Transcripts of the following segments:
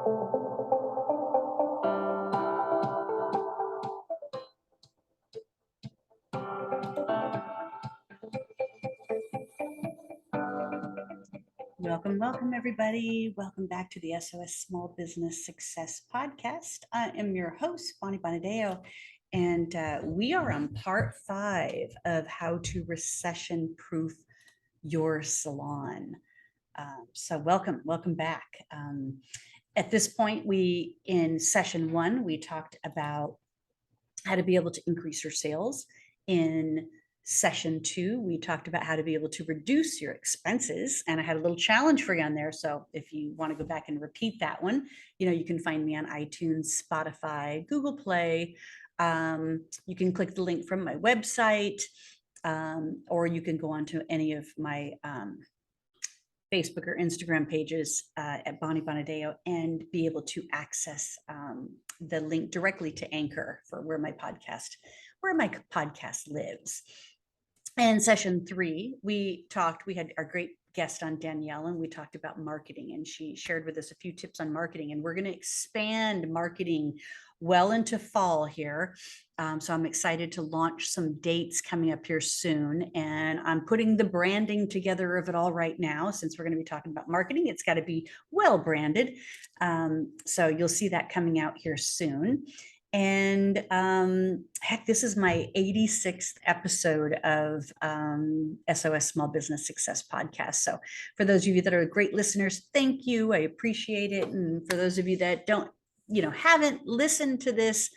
Welcome, everybody. Welcome back to the SOS Small Business Success Podcast. I am your host, Bonnie Bonadeo, and we are on part 5 of how to recession proof your salon. So welcome back. At this point, in session 1, we talked about how to be able to increase your sales. In session 2, we talked about how to be able to reduce your expenses, and I had a little challenge for you on there. So if you want to go back and repeat that one, you can find me on iTunes, Spotify, Google Play. You can click the link from my website, or you can go on to any of my Facebook or Instagram pages at Bonnie Bonadeo and be able to access the link directly to Anchor for where my podcast lives. And session 3, we had our great guest on, Danielle, and we talked about marketing, and she shared with us a few tips on marketing, and we're going to expand marketing well into fall here. So I'm excited to launch some dates coming up here soon, and I'm putting the branding together of it all right now. Since we're going to be talking about marketing, it's got to be well branded. So you'll see that coming out here soon. And heck, this is my 86th episode of SOS Small Business Success Podcast. So for those of you that are great listeners, thank you. I appreciate it. And for those of you that haven't listened to this,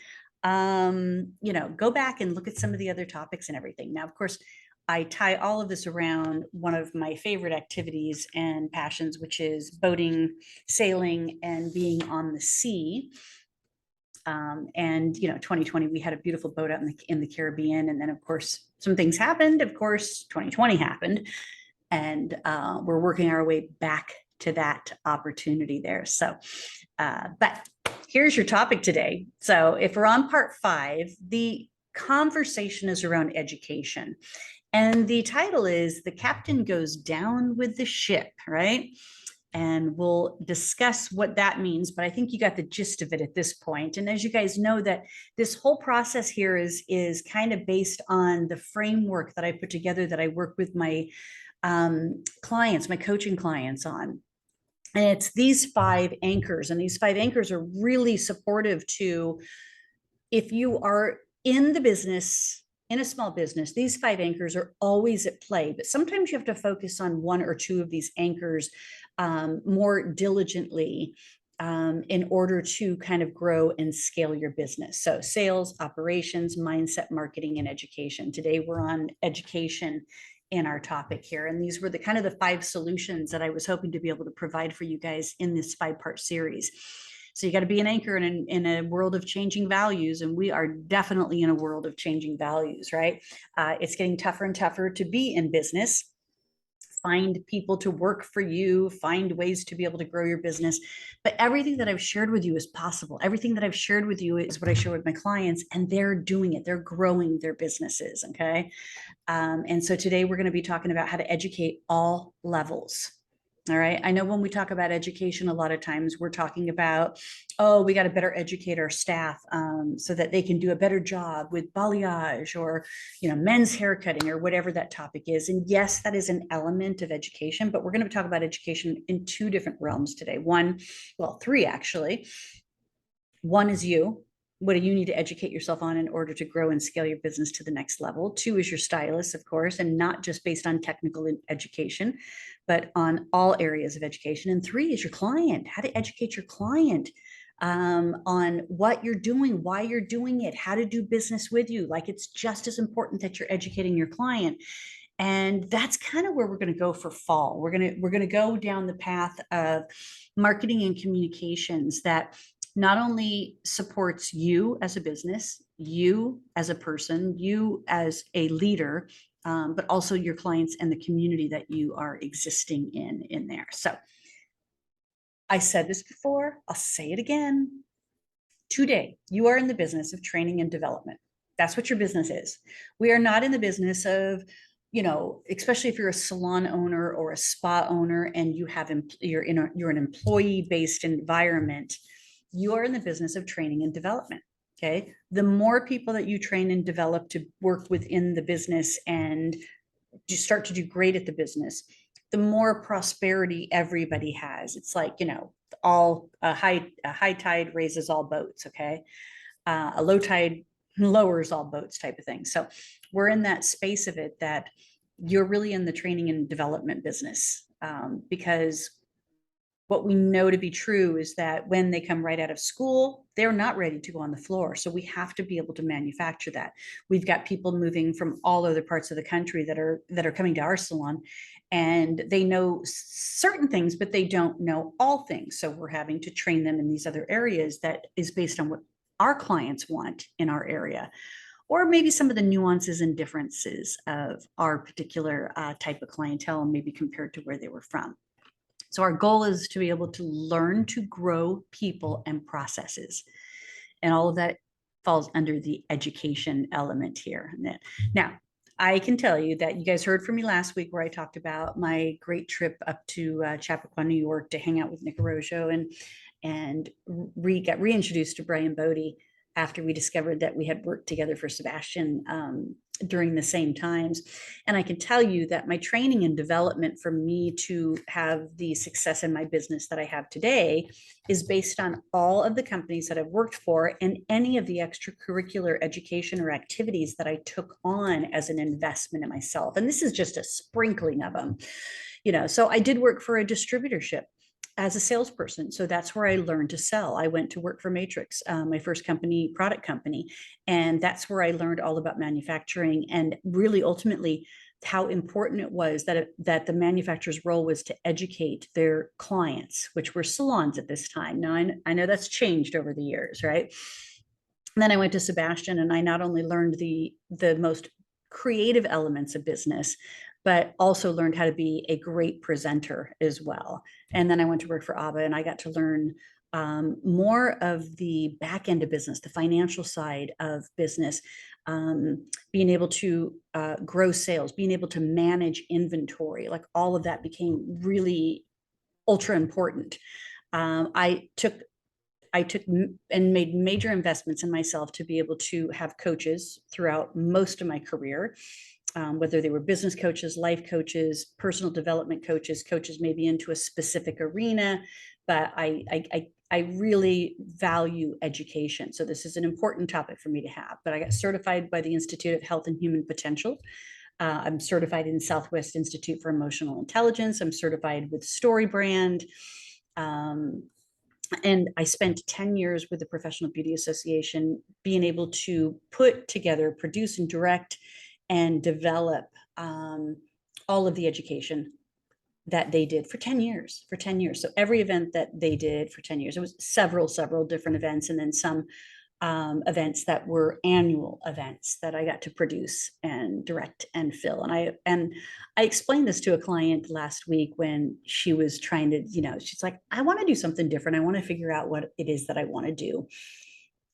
go back and look at some of the other topics and everything. Now, of course, I tie all of this around one of my favorite activities and passions, which is boating, sailing, and being on the sea. And 2020, we had a beautiful boat out in the Caribbean, and then of course some things happened. Of course, 2020 happened, and we're working our way back to that opportunity there. So, but here's your topic today. So, if we're on part 5, the conversation is around education, and the title is "The Captain Goes Down with the Ship," right? And we'll discuss what that means, but I think you got the gist of it at this point. And as you guys know, that this whole process here is kind of based on the framework that I put together that I work with my clients, my coaching clients on. And it's these 5 anchors, and these 5 anchors are really supportive to, if you are in the business, in a small business, these 5 anchors are always at play, but sometimes you have to focus on 1 or 2 of these anchors more diligently in order to kind of grow and scale your business. So sales, operations, mindset, marketing, and education. Today we're on education in our topic here. And these were the kind of the 5 solutions that I was hoping to be able to provide for you guys in this 5-part series. So you got to be an anchor in a world of changing values, and we are definitely in a world of changing values, right? It's getting tougher and tougher to be in business. Find people to work for you, find ways to be able to grow your business. But everything that I've shared with you is possible. Everything that I've shared with you is what I share with my clients, and they're doing it. They're growing their businesses, okay? And so today we're going to be talking about how to educate all levels. All right. I know when we talk about education, a lot of times we're talking about, we got to better educate our staff so that they can do a better job with balayage or, men's haircutting or whatever that topic is. And yes, that is an element of education, but we're going to talk about education in 2 different realms today. 3 actually. 1 is you. What do you need to educate yourself on in order to grow and scale your business to the next level? 2 is your stylist, of course, and not just based on technical education, but on all areas of education. And 3 is your client, how to educate your client on what you're doing, why you're doing it, how to do business with you. Like, it's just as important that you're educating your client. And that's kind of where we're going to go for fall. We're going to go down the path of marketing and communications that not only supports you as a business, you as a person, you as a leader, but also your clients and the community that you are existing in there. So I said this before, I'll say it again. Today, you are in the business of training and development. That's what your business is. We are not in the business of especially if you're a salon owner or a spa owner and you're an employee-based environment, you are in the business of training and development. Okay. The more people that you train and develop to work within the business and you start to do great at the business, the more prosperity everybody has. It's like, all a high tide raises all boats. Okay. A low tide lowers all boats type of thing. So we're in that space of it that you're really in the training and development business, because what we know to be true is that when they come right out of school, they're not ready to go on the floor. So we have to be able to manufacture that. We've got people moving from all other parts of the country that are coming to our salon, and they know certain things, but they don't know all things. So we're having to train them in these other areas that is based on what our clients want in our area, or maybe some of the nuances and differences of our particular type of clientele, maybe compared to where they were from. So our goal is to be able to learn to grow people and processes. And all of that falls under the education element here. Now, I can tell you that you guys heard from me last week where I talked about my great trip up to Chappaqua, New York to hang out with Nick Arrojo and got reintroduced to Brian Bodie after we discovered that we had worked together for Sebastian during the same times. And I can tell you that my training and development for me to have the success in my business that I have today is based on all of the companies that I've worked for and any of the extracurricular education or activities that I took on as an investment in myself. And this is just a sprinkling of them. So I did work for a distributorship as a salesperson. So that's where I learned to sell. I went to work for Matrix, my first product company. And that's where I learned all about manufacturing and really ultimately how important it was that the manufacturer's role was to educate their clients, which were salons at this time. Now, I know that's changed over the years, right? And then I went to Sebastian, and I not only learned the most creative elements of business, but also learned how to be a great presenter as well. And then I went to work for ABBA, and I got to learn more of the back end of business, the financial side of business, being able to grow sales, being able to manage inventory, like all of that became really ultra important. I took and made major investments in myself to be able to have coaches throughout most of my career. Whether they were business coaches, life coaches, personal development coaches maybe into a specific arena, but I really value education. So this is an important topic for me to have. But I got certified by the Institute of Health and Human Potential. I'm certified in Southwest Institute for Emotional Intelligence. I'm certified with StoryBrand. And I spent 10 years with the Professional Beauty Association, being able to put together, produce, and direct and develop all of the education that they did for 10 years. So every event that they did for 10 years, it was several different events, and then some events that were annual events that I got to produce and direct and fill. And I explained this to a client last week when she was trying to, she's like, I want to do something different. I want to figure out what it is that I want to do.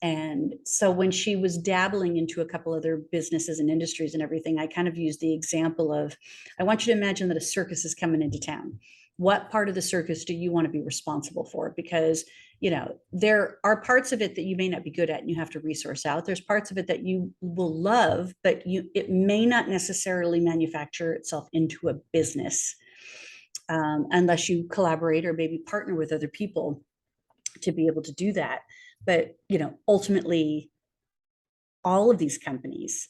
And so when she was dabbling into a couple other businesses and industries and everything, I kind of used the example of, I want you to imagine that a circus is coming into town. What part of the circus do you want to be responsible for? Because, there are parts of it that you may not be good at and you have to resource out. There's parts of it that you will love, but it may not necessarily manufacture itself into a business unless you collaborate or maybe partner with other people to be able to do that. But, ultimately, all of these companies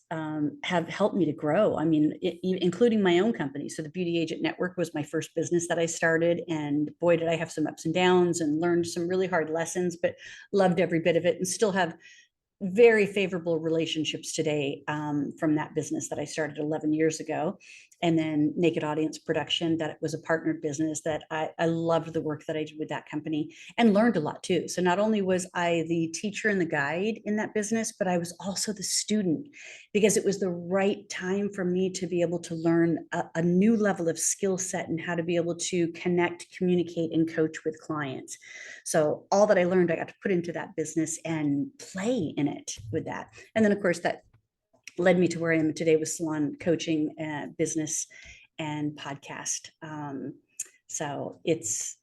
have helped me to grow. I mean, including my own company. So the Beauty Agent Network was my first business that I started. And boy, did I have some ups and downs and learned some really hard lessons, but loved every bit of it and still have very favorable relationships today from that business that I started 11 years ago. And then Naked Audience Production, that was a partnered business that I loved the work that I did with that company and learned a lot too. So not only was I the teacher and the guide in that business, but I was also the student, because it was the right time for me to be able to learn a new level of skill set and how to be able to connect, communicate, and coach with clients. So all that I learned, I got to put into that business and play in it with that. And then of course that led me to where I am today with salon coaching, business, and podcast. So it's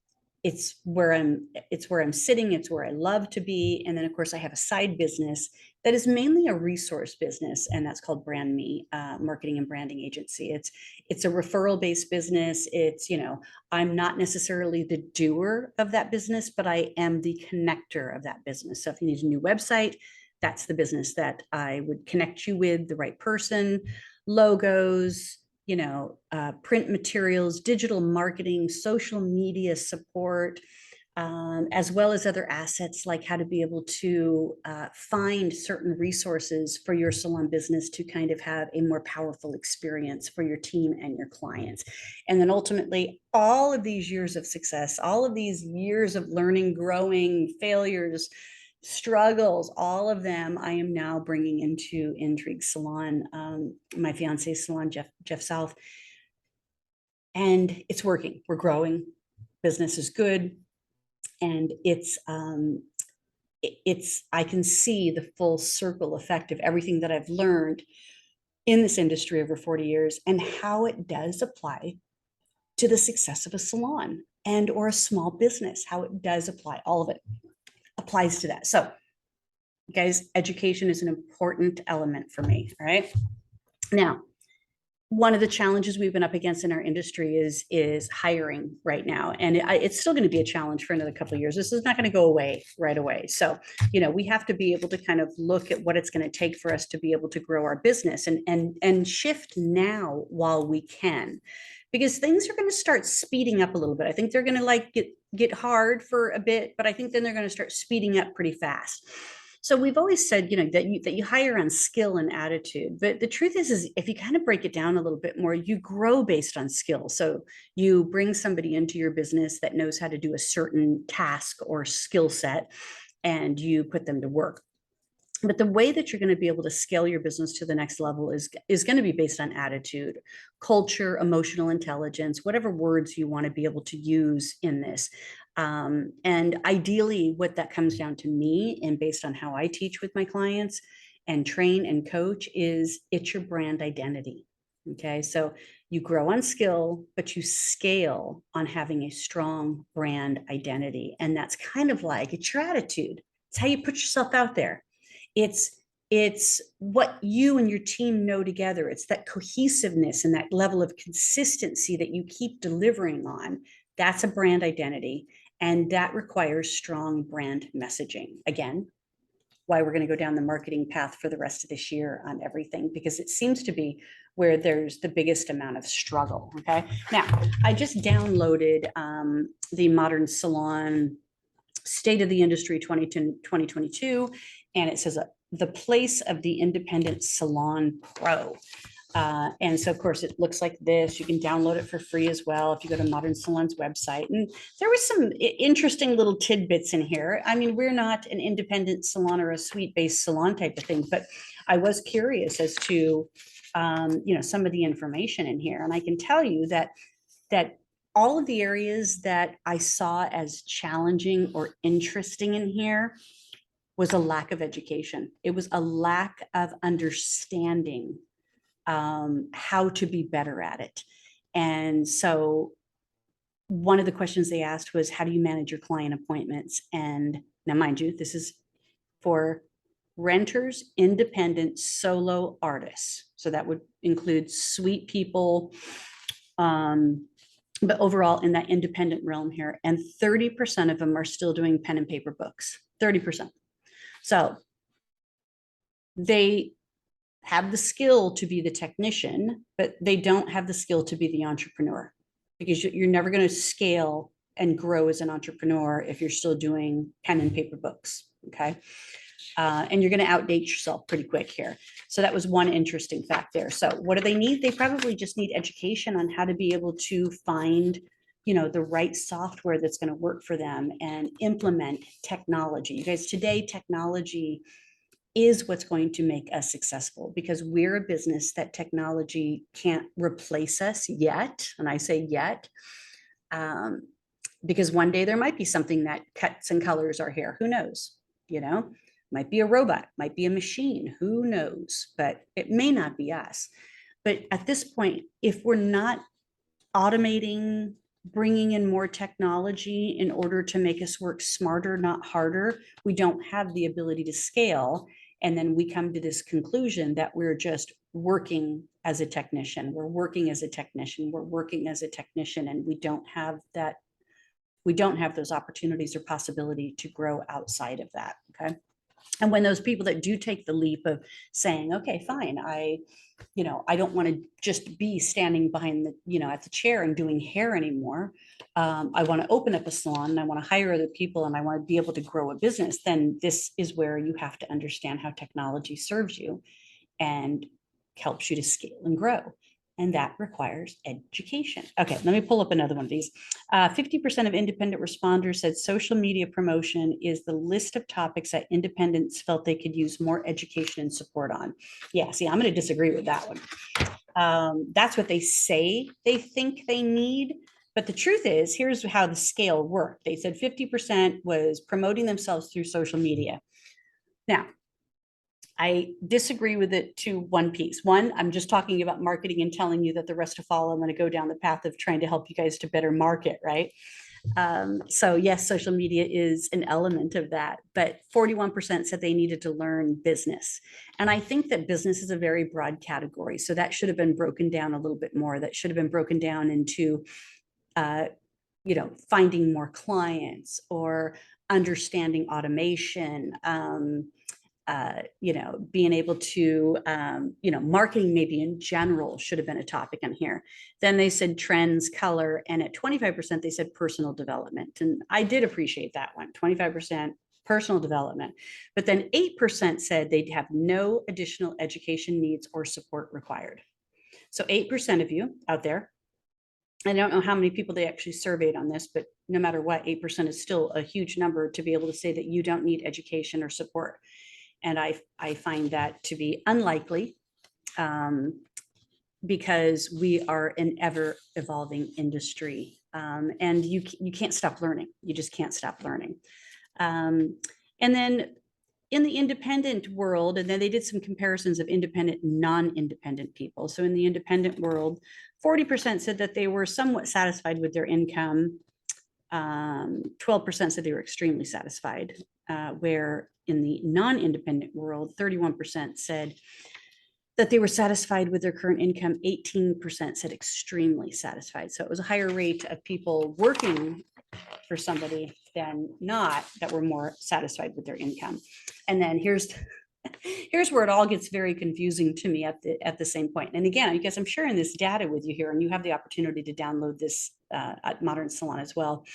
where I'm sitting. It's where I love to be. And then of course I have a side business that is mainly a resource business, and that's called Brand Me, marketing and branding agency. It's a referral based business. It's, I'm not necessarily the doer of that business, but I am the connector of that business. So if you need a new website, that's the business that I would connect you with, the right person, logos, print materials, digital marketing, social media support, as well as other assets like how to be able to find certain resources for your salon business to kind of have a more powerful experience for your team and your clients. And then ultimately, all of these years of success, all of these years of learning, growing, failures, struggles, all of them I am now bringing into Intrigue Salon, my fiance's salon, Jeff South. And it's working. We're growing. Business is good. And I can see the full circle effect of everything that I've learned in this industry over 40 years and how it does apply to the success of a salon and or a small business, how it does apply. All of it applies to that. So guys, education is an important element for me. All right. Now, one of the challenges we've been up against in our industry is hiring right now. And it's still going to be a challenge for another couple of years. This is not going to go away right away. So, we have to be able to kind of look at what it's going to take for us to be able to grow our business and shift now while we can, because things are going to start speeding up a little bit. I think they're going to get hard for a bit, but I think then they're going to start speeding up pretty fast. So we've always said, that you hire on skill and attitude, but the truth is if you kind of break it down a little bit more, you grow based on skill. So you bring somebody into your business that knows how to do a certain task or skill set, and you put them to work. But the way that you're going to be able to scale your business to the next level is going to be based on attitude, culture, emotional intelligence, whatever words you want to be able to use in this. And ideally, what that comes down to me, and based on how I teach with my clients and train and coach, is it's your brand identity. Okay, so you grow on skill, but you scale on having a strong brand identity. And that's kind of like, it's your attitude. It's how you put yourself out there. It's what you and your team know together. It's that cohesiveness and that level of consistency that you keep delivering on. That's a brand identity. And that requires strong brand messaging. Again, why we're going to go down the marketing path for the rest of this year on everything, because it seems to be where there's the biggest amount of struggle. Okay. Now, I just downloaded the Modern Salon State of the Industry 2022, and it says the place of the independent salon pro. And so, of course, it looks like this. You can download it for free as well if you go to Modern Salon's website. And there was some interesting little tidbits in here. I mean, we're not an independent salon or a suite-based salon type of thing, but I was curious as to, some of the information in here. And I can tell you that all of the areas that I saw as challenging or interesting in here was a lack of education. It was a lack of understanding how to be better at it. And so one of the questions they asked was, how do you manage your client appointments? And now, mind you, this is for renters, independent, solo artists. So that would include suite people, but overall in that independent realm here. And 30% of them are still doing pen and paper books, 30%. So they have the skill to be the technician, but they don't have the skill to be the entrepreneur, because you're never going to scale and grow as an entrepreneur if you're still doing pen and paper books. Okay. And you're going to outdate yourself pretty quick here. So that was one interesting fact there. So what do they need? They probably just need education on how to be able to find, the right software that's going to work for them and implement technology. You guys, today, technology is what's going to make us successful, because we're a business that technology can't replace us yet. And I say yet, because one day there might be something that cuts and colors our hair. Who knows? Might be a robot, might be a machine, who knows, but it may not be us. But at this point, if we're not automating, bringing in more technology in order to make us work smarter, not harder, we don't have the ability to scale. And then we come to this conclusion that we're just working as a technician. We're working as a technician. We're working as a technician, and we don't have that. We don't have those opportunities or possibility to grow outside of that. Okay. And when those people that do take the leap of saying, okay, fine, I don't want to just be standing behind the, at the chair and doing hair anymore. I want to open up a salon, and I want to hire other people, and I want to be able to grow a business. Then this is where you have to understand how technology serves you and helps you to scale and grow. And that requires education. Okay, let me pull up another one of these. 50% of independent responders said social media promotion is the list of topics that independents felt they could use more education and support on. Yeah, see, I'm going to disagree with that one. That's what they say they think they need. But the truth is, here's how the scale worked. They said 50% was promoting themselves through social media. Now, I disagree with it to one piece. One, I'm just talking about marketing and telling you that the rest to follow. I'm going to go down the path of trying to help you guys to better market, right? So yes, social media is an element of that, but 41% said they needed to learn business. And I think that business is a very broad category. So that should have been broken down a little bit more. That should have been broken down into, finding more clients or understanding automation, being able to, marketing maybe in general should have been a topic on here. Then they said trends, color, and at 25%, they said personal development. And I did appreciate that one, 25% personal development. But then 8% said they'd have no additional education needs or support required. So 8% of you out there, I don't know how many people they actually surveyed on this, but no matter what, 8% is still a huge number to be able to say that you don't need education or support. And I find that to be unlikely, because we are an ever evolving industry, and you can't stop learning. You just can't stop learning. And then in the independent world, and then they did some comparisons of independent and non-independent people. So in the independent world, 40% said that they were somewhat satisfied with their income. 12% said they were extremely satisfied, where in the non-independent world, 31% said that they were satisfied with their current income. 18% said extremely satisfied. So it was a higher rate of people working for somebody than not that were more satisfied with their income. And then here's where it all gets very confusing to me at the same point. And again, I guess I'm sharing this data with you here, and you have the opportunity to download this at Modern Salon as well.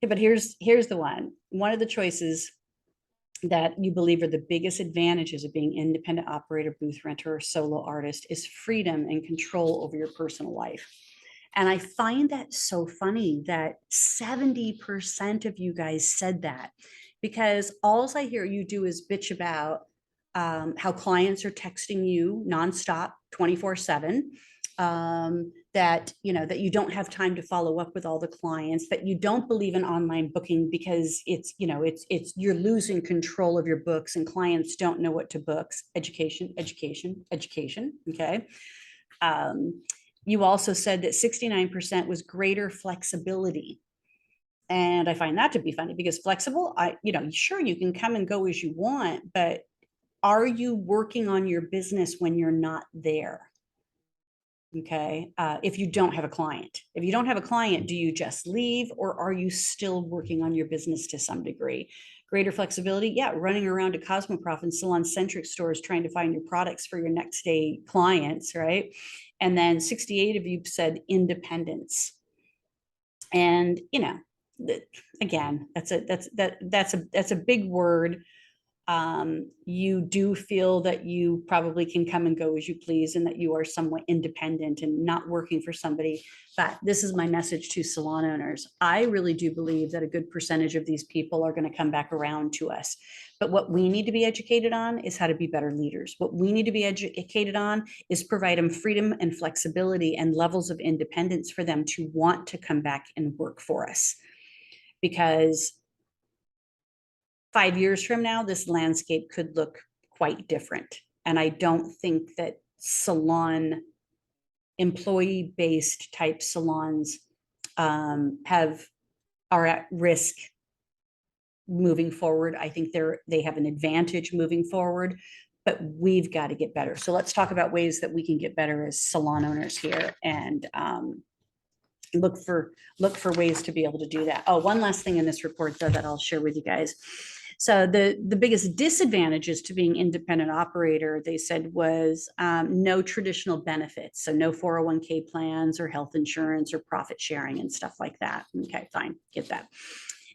Okay, but here's the one. One of the choices that you believe are the biggest advantages of being independent operator, booth renter, or solo artist is freedom and control over your personal life. And I find that so funny that 70% of you guys said that, because all I hear you do is bitch about how clients are texting you nonstop, 24/7. That you don't have time to follow up with all the clients, that you don't believe in online booking because it's you're losing control of your books and clients don't know what to book. Education. Okay. You also said that 69% was greater flexibility. And I find that to be funny, because flexible, sure, you can come and go as you want, but are you working on your business when you're not there? Okay. If you don't have a client, do you just leave, or are you still working on your business to some degree? Greater flexibility. Yeah. Running around to Cosmoprof and salon centric stores, trying to find your products for your next day clients. Right. And then 68 of you said independence. And, again, that's a big word. You do feel that you probably can come and go as you please, and that you are somewhat independent and not working for somebody. But this is my message to salon owners. I really do believe that a good percentage of these people are going to come back around to us. But what we need to be educated on is how to be better leaders. What we need to be educated on is provide them freedom and flexibility and levels of independence for them to want to come back and work for us. Because 5 years from now, this landscape could look quite different. And I don't think that salon, employee-based type salons are at risk moving forward. I think they have an advantage moving forward, but we've got to get better. So let's talk about ways that we can get better as salon owners here, and look for ways to be able to do that. Oh, one last thing in this report though that I'll share with you guys. So the biggest disadvantages to being independent operator, they said, was no traditional benefits. So no 401k plans or health insurance or profit sharing and stuff like that. Okay, fine, get that.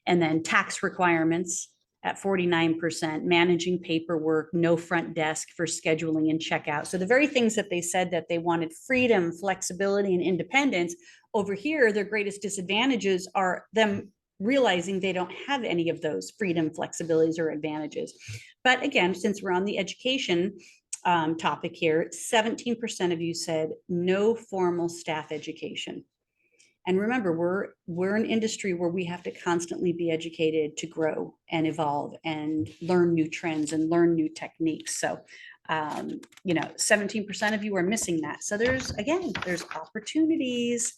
And then tax requirements at 49%, managing paperwork, no front desk for scheduling and checkout. So the very things that they said that they wanted freedom, flexibility, and independence, over here, their greatest disadvantages are them realizing they don't have any of those freedom, flexibilities, or advantages. But again, since we're on the education topic here, 17% of you said no formal staff education. And remember, we're an industry where we have to constantly be educated to grow and evolve and learn new trends and learn new techniques. So, 17% of you are missing that. So there's opportunities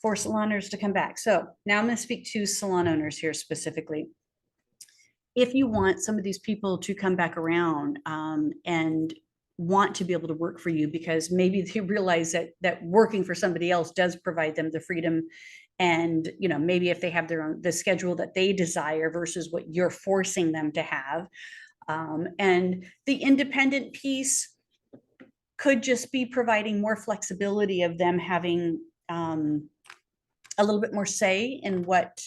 for salon owners to come back. So now I'm going to speak to salon owners here specifically. If you want some of these people to come back around and want to be able to work for you, because maybe they realize that working for somebody else does provide them the freedom, and maybe if they have the schedule that they desire versus what you're forcing them to have, and the independent piece could just be providing more flexibility of them having a little bit more say in what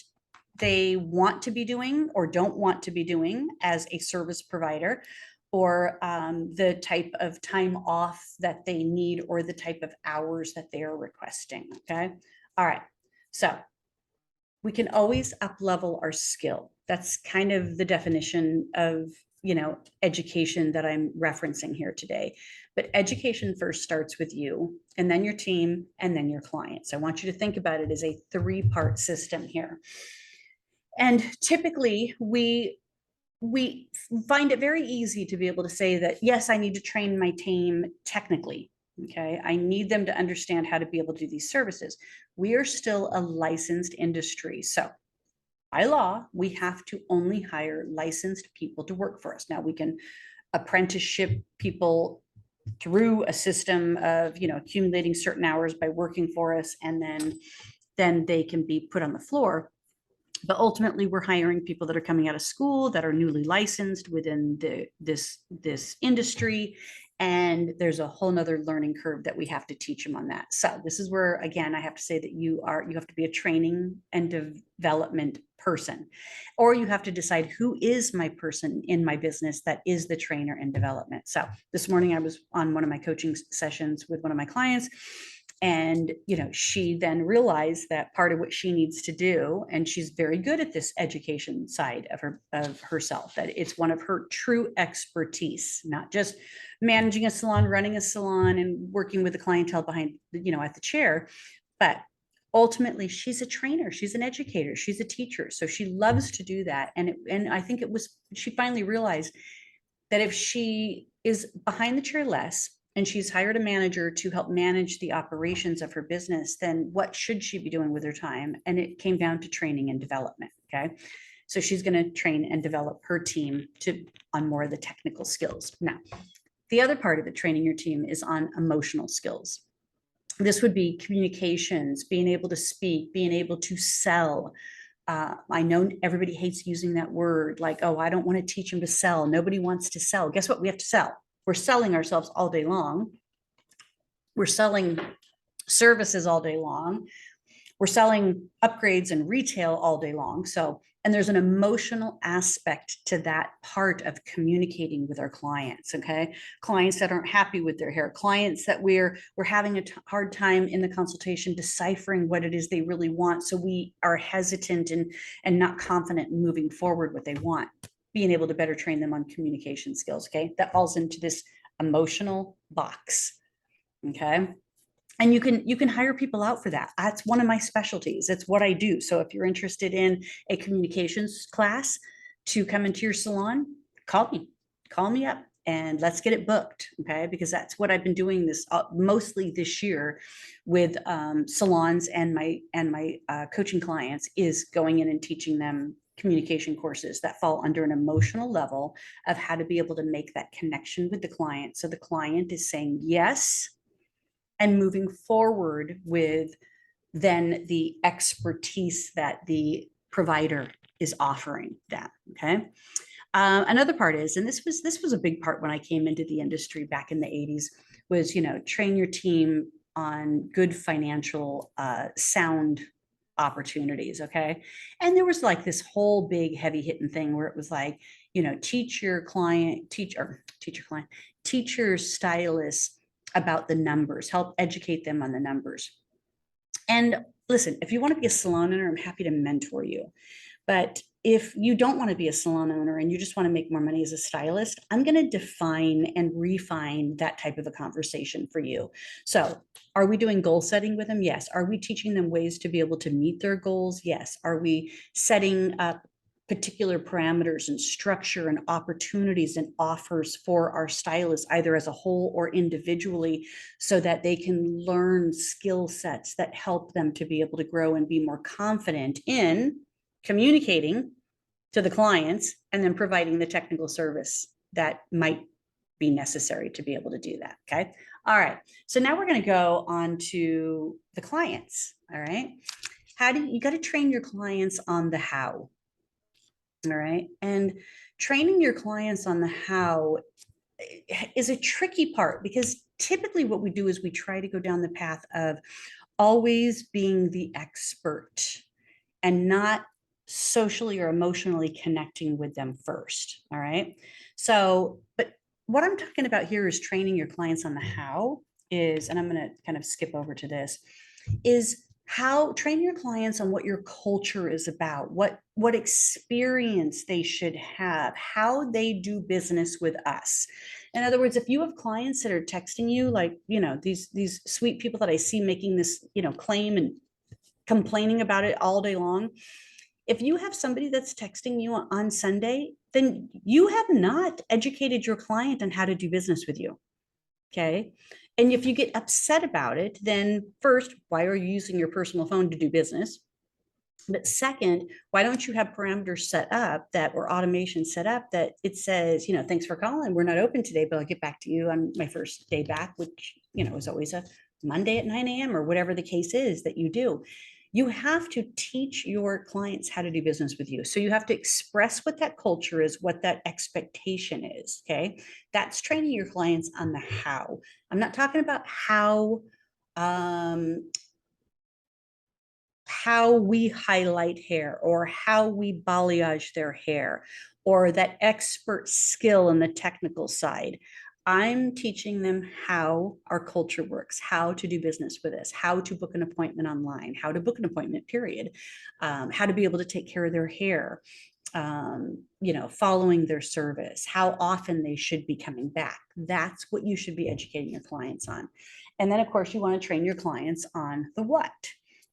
they want to be doing or don't want to be doing as a service provider, or the type of time off that they need, or the type of hours that they are requesting. Okay. All right. So we can always up level our skill. That's kind of the definition of, education that I'm referencing here today. But education first starts with you, and then your team, and then your clients. I want you to think about it as a 3-part system here. And typically we find it very easy to be able to say that, yes, I need to train my team technically. Okay. I need them to understand how to be able to do these services. We are still a licensed industry. So by law, we have to only hire licensed people to work for us. Now we can apprenticeship people through a system of, accumulating certain hours by working for us, and then they can be put on the floor. But ultimately, we're hiring people that are coming out of school, that are newly licensed within this industry. And there's a whole nother learning curve that we have to teach them on that. So this is where, again, I have to say that you have to be a training and development person, or you have to decide who is my person in my business that is the trainer and development. So this morning I was on one of my coaching sessions with one of my clients, and she then realized that part of what she needs to do, and she's very good at this education side of herself, that it's one of her true expertise, not just managing a salon, running a salon, and working with the clientele behind at the chair, but ultimately she's a trainer, she's an educator, she's a teacher. So she loves to do that. And I think she finally realized that if she is behind the chair less, and she's hired a manager to help manage the operations of her business, then what should she be doing with her time? And it came down to training and development. Okay. So she's going to train and develop her team on more of the technical skills. Now, the other part of it, training your team, is on emotional skills. This would be communications, being able to speak, being able to sell. I know everybody hates using that word, like, oh, I don't want to teach them to sell. Nobody wants to sell. Guess what? We have to sell. We're selling ourselves all day long. We're selling services all day long. We're selling upgrades and retail all day long. So, and there's an emotional aspect to that part of communicating with our clients. Okay. Clients that aren't happy with their hair, clients that we're having a hard time in the consultation deciphering what it is they really want. So we are hesitant and not confident in moving forward what they want. Being able to better train them on communication skills. Okay. That falls into this emotional box. Okay. And you can hire people out for that. That's one of my specialties. It's what I do. So if you're interested in a communications class, to come into your salon, call me up and let's get it booked. Okay. Because that's what I've been doing this mostly this year with salons and my coaching clients, is going in and teaching them communication courses that fall under an emotional level of how to be able to make that connection with the client. So the client is saying yes and moving forward with then the expertise that the provider is offering them. Okay. Another part is, and this was a big part when I came into the industry back in the 80s, was, train your team on good financial sound opportunities. Okay. And there was like this whole big heavy hitting thing where it was like, teach your stylist about the numbers, help educate them on the numbers. And listen, if you want to be a salon owner, I'm happy to mentor you. But if you don't want to be a salon owner and you just want to make more money as a stylist, I'm going to define and refine that type of a conversation for you. So, are we doing goal setting with them? Yes. Are we teaching them ways to be able to meet their goals? Yes. Are we setting up particular parameters and structure and opportunities and offers for our stylists, either as a whole or individually, so that they can learn skill sets that help them to be able to grow and be more confident in communicating to the clients and then providing the technical service that might be necessary to be able to do that. Okay. All right. So now we're going to go on to the clients. All right. You got to train your clients on the how. All right. And training your clients on the how is a tricky part, because typically what we do is we try to go down the path of always being the expert and not socially or emotionally connecting with them first. All right. So, but what I'm talking about here is training your clients on the how is, and I'm going to kind of skip over to this, is how train your clients on what your culture is about, what experience they should have, how they do business with us. In other words, if you have clients that are texting you, like, these sweet people that I see making this, claim and complaining about it all day long. If you have somebody that's texting you on Sunday, then you have not educated your client on how to do business with you. Okay. And if you get upset about it, then first, why are you using your personal phone to do business? But second, why don't you have parameters set up or automation set up that it says, thanks for calling. We're not open today, but I'll get back to you on my first day back, which, is always a Monday at 9 a.m. or whatever the case is that you do. You have to teach your clients how to do business with you. So you have to express what that culture is, what that expectation is. Okay. That's training your clients on the how. I'm not talking about how we highlight hair or how we balayage their hair or that expert skill in the technical side. I'm teaching them how our culture works, how to do business with us, how to book an appointment online, how to book an appointment, period, how to be able to take care of their hair, following their service, how often they should be coming back. That's what you should be educating your clients on. And then, of course, you want to train your clients on the what.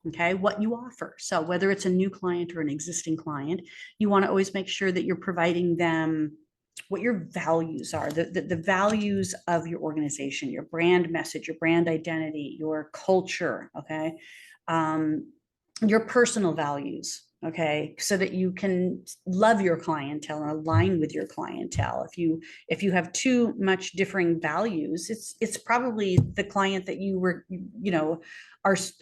Okay, what you offer. So whether it's a new client or an existing client, you want to always make sure that you're providing them what your values are, the values of your organization, your brand message, your brand identity, your culture, okay, your personal values, okay, so that you can love your clientele and align with your clientele. If you have too much differing values, it's probably the client that you were,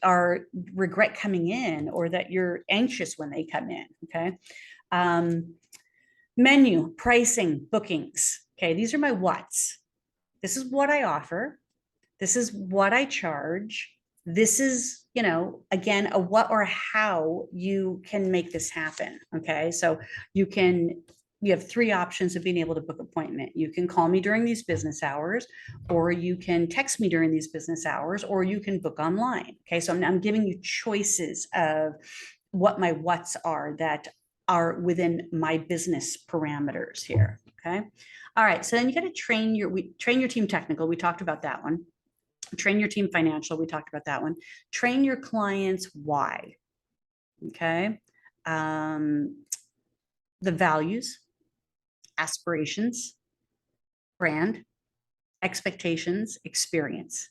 are regret coming in, or that you're anxious when they come in. Okay. Menu, pricing, bookings. Okay. These are my whats. This is what I offer. This is what I charge. This is, again, a what or how you can make this happen. Okay. So you have three options of being able to book an appointment. You can call me during these business hours, or you can text me during these business hours, or you can book online. Okay. So I'm giving you choices of what my whats are that are within my business parameters here. Okay. All right. So then you got to train your team technical. We talked about that one. Train your team financial. We talked about that one. Train your clients why. Okay. the values, aspirations, brand, expectations, experience.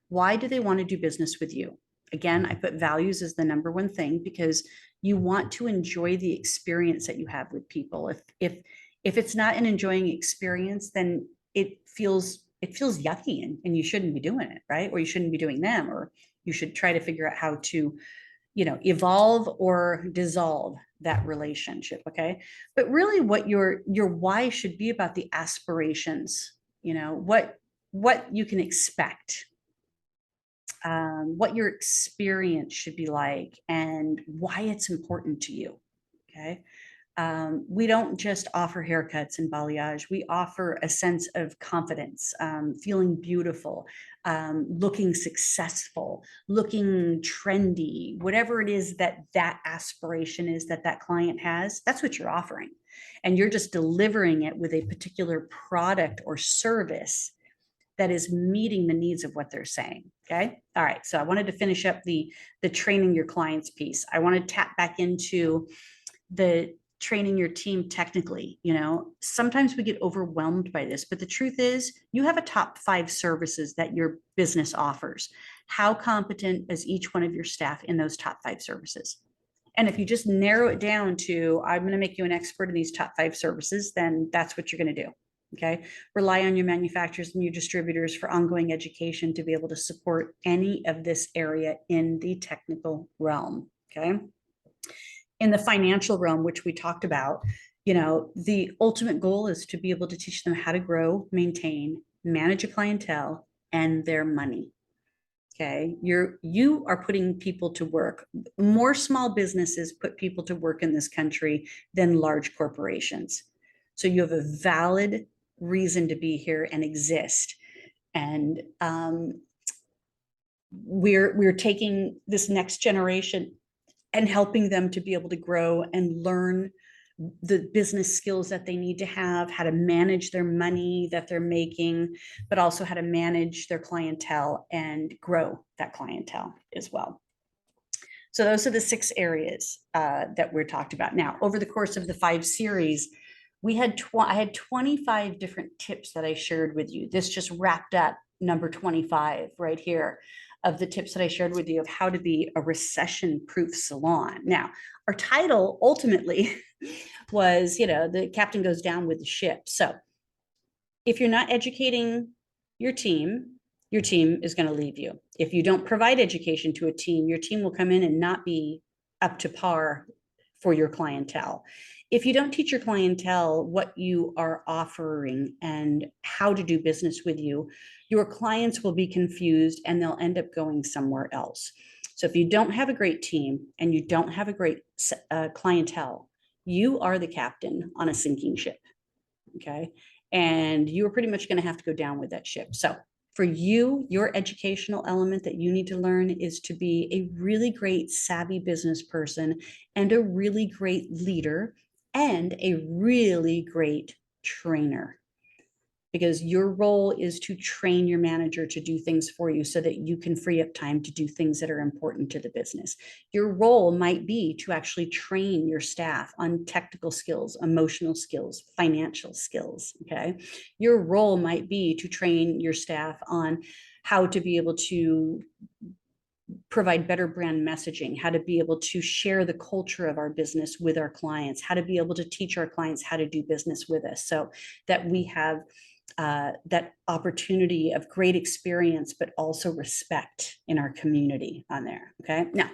Why do they want to do business with you? Again, I put values as the number one thing because you want to enjoy the experience that you have with people. If it's not an enjoying experience, then it feels yucky and you shouldn't be doing it, right? Or you shouldn't be doing them, or you should try to figure out how to, evolve or dissolve that relationship. Okay. But really what your why should be about the aspirations, what you can expect, what your experience should be like, and why it's important to you. Okay. We don't just offer haircuts and balayage. We offer a sense of confidence, feeling beautiful, looking successful, looking trendy, whatever it is that aspiration is that client has, that's what you're offering. And you're just delivering it with a particular product or service that is meeting the needs of what they're saying. Okay. All right. So I wanted to finish up the training your clients piece. I want to tap back into the training your team technically. Sometimes we get overwhelmed by this, but the truth is you have a top 5 services that your business offers. How competent is each one of your staff in those top 5 services? And if you just narrow it down to, I'm going to make you an expert in these top 5 services, then that's what you're going to do. Okay. Rely on your manufacturers and your distributors for ongoing education to be able to support any of this area in the technical realm. Okay. In the financial realm, which we talked about, the ultimate goal is to be able to teach them how to grow, maintain, manage a clientele and their money. Okay. You are putting people to work. More small businesses put people to work in this country than large corporations. So you have a valid reason to be here and exist. And we're taking this next generation and helping them to be able to grow and learn the business skills that they need to have, how to manage their money that they're making, but also how to manage their clientele and grow that clientele as well. So those are the 6 areas that we're talked about. Now, over the course of the 5 series, I had 25 different tips that I shared with you. This just wrapped up number 25 right here of the tips that I shared with you of how to be a recession-proof salon. Now, our title ultimately was, the captain goes down with the ship. So if you're not educating your team is going to leave you. If you don't provide education to a team, your team will come in and not be up to par for your clientele. If you don't teach your clientele what you are offering and how to do business with you, your clients will be confused and they'll end up going somewhere else. So if you don't have a great team and you don't have a great clientele, you are the captain on a sinking ship. Okay. And you're pretty much going to have to go down with that ship. So for you, your educational element that you need to learn is to be a really great savvy business person and a really great leader and a really great trainer, because your role is to train your manager to do things for you so that you can free up time to do things that are important to the business. Your role might be to actually train your staff on technical skills, emotional skills, financial skills. Okay. Your role might be to train your staff on how to be able to provide better brand messaging, how to be able to share the culture of our business with our clients, how to be able to teach our clients how to do business with us so that we have that opportunity of great experience, but also respect in our community on there. Okay. Now,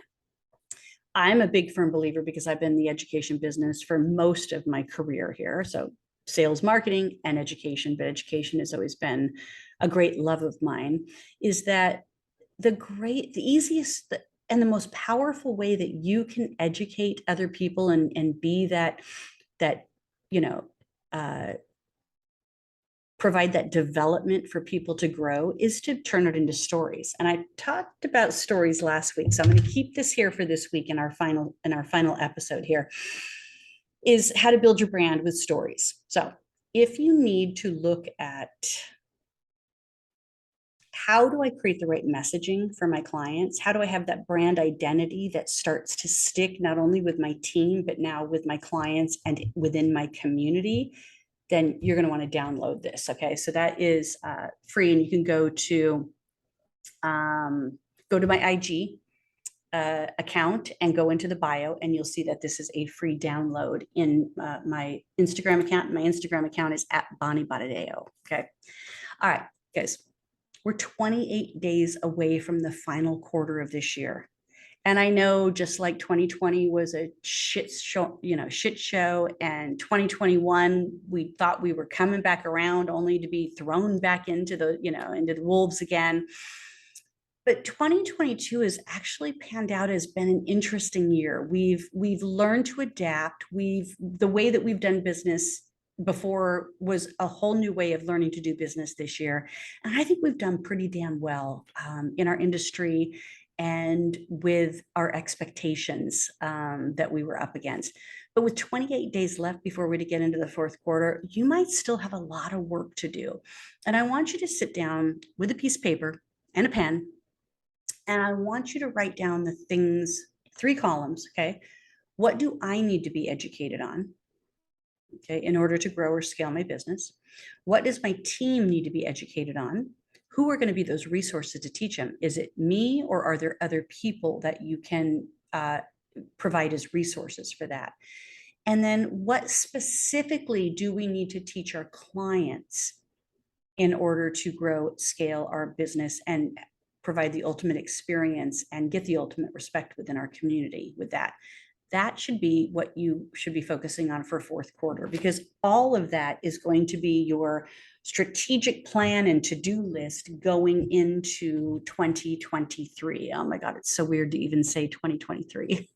I'm a big firm believer, because I've been in the education business for most of my career here. So sales, marketing, and education, but education has always been a great love of mine, is that the easiest and the most powerful way that you can educate other people and be that provide that development for people to grow is to turn it into stories. And I talked about stories last week, so I'm going to keep this here for this week in our final episode here, is how to build your brand with stories. So if you need to look at how do I create the right messaging for my clients? How do I have that brand identity that starts to stick not only with my team, but now with my clients and within my community? Then you're going to want to download this. Okay. So that is free, and you can go to my IG account and go into the bio, and you'll see that this is a free download in my Instagram account. My Instagram account is at Bonnie Bonadeo. Okay. All right, guys, we're 28 days away from the final quarter of this year. And I know, just like 2020 was a shit show, and 2021, we thought we were coming back around only to be thrown back into the wolves again. But 2022 has actually panned out as been an interesting year. We've learned to adapt. The way that we've done business before was a whole new way of learning to do business this year. And I think we've done pretty damn well in our industry and with our expectations that we were up against. But with 28 days left before we get into the fourth quarter, you might still have a lot of work to do. And I want you to sit down with a piece of paper and a pen, and I want you to write down the things, 3 columns, okay? What do I need to be educated on, okay, in order to grow or scale my business? What does my team need to be educated on? Who are going to be those resources to teach them? Is it me, or are there other people that you can provide as resources for that? And then what specifically do we need to teach our clients in order to grow, scale our business, and provide the ultimate experience and get the ultimate respect within our community with that? That should be what you should be focusing on for fourth quarter, because all of that is going to be your strategic plan and to-do list going into 2023. Oh my God, it's so weird to even say 2023.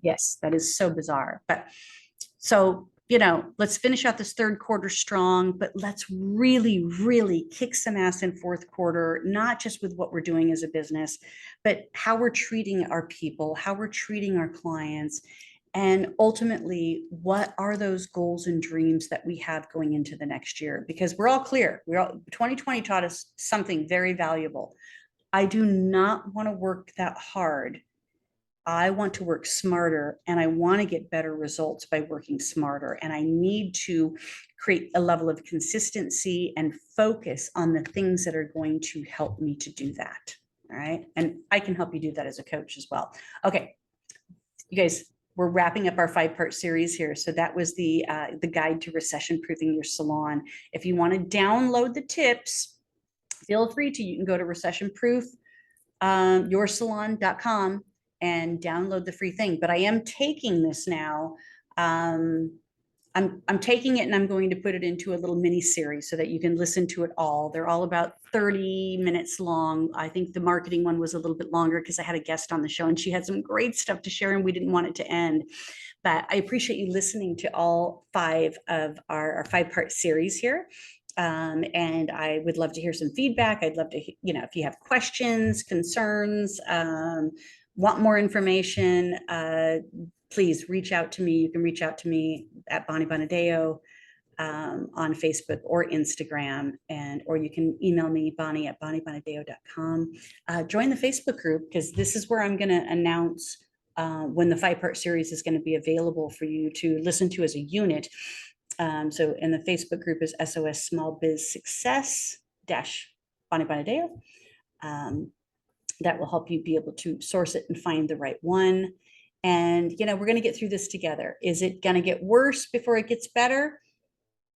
Yes, that is so bizarre. But so, let's finish out this third quarter strong, but let's really, really kick some ass in fourth quarter, not just with what we're doing as a business, but how we're treating our people, how we're treating our clients, and ultimately, what are those goals and dreams that we have going into the next year? Because we're all clear. 2020 taught us something very valuable. I do not want to work that hard. I want to work smarter, and I want to get better results by working smarter. And I need to create a level of consistency and focus on the things that are going to help me to do that. All right. And I can help you do that as a coach as well. Okay. You guys, we're wrapping up our 5-part series here. So that was the guide to recession proofing your salon. If you want to download the tips, feel free to. You can go to recessionproofyoursalon.com and download the free thing. But I am taking this now. I'm taking it and I'm going to put it into a little mini series so that you can listen to it all. They're all about 30 minutes long. I think the marketing one was a little bit longer because I had a guest on the show and she had some great stuff to share and we didn't want it to end. But I appreciate you listening to all 5 of our 5-part series here. And I would love to hear some feedback. I'd love to, if you have questions, concerns, want more information, please reach out to me. You can reach out to me at Bonnie Bonadeo on Facebook or Instagram, or you can email me, bonnie@bonniebonadeo.com. Join the Facebook group, because this is where I'm going to announce when the 5-part series is going to be available for you to listen to as a unit. So in the Facebook group is SOS Small Biz Success Bonnie Bonadeo. That will help you be able to source it and find the right one. And, we're going to get through this together. Is it going to get worse before it gets better?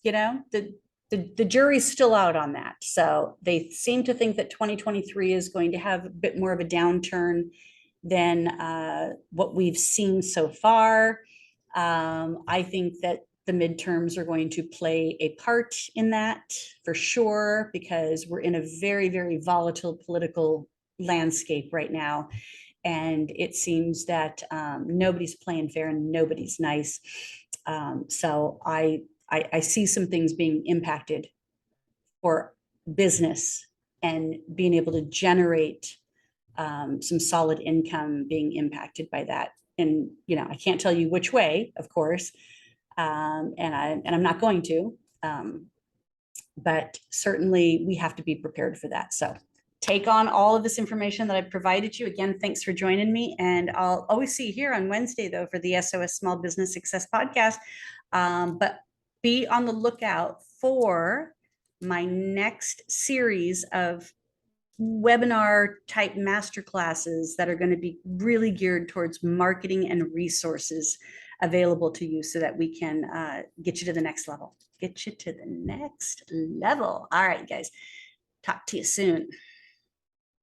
The jury's still out on that. So they seem to think that 2023 is going to have a bit more of a downturn than what we've seen so far. I think that the midterms are going to play a part in that for sure, because we're in a very, very volatile political landscape right now. And it seems that nobody's playing fair and nobody's nice. So I see some things being impacted for business and being able to generate some solid income being impacted by that. And, I can't tell you which way, of course, and I'm not going to. But certainly we have to be prepared for that. So take on all of this information that I've provided you. Again, thanks for joining me. And I'll always see you here on Wednesday, though, for the SOS Small Business Success Podcast. But be on the lookout for my next series of webinar type masterclasses that are going to be really geared towards marketing and resources available to you so that we can get you to the next level. Get you to the next level. All right, guys. Talk to you soon.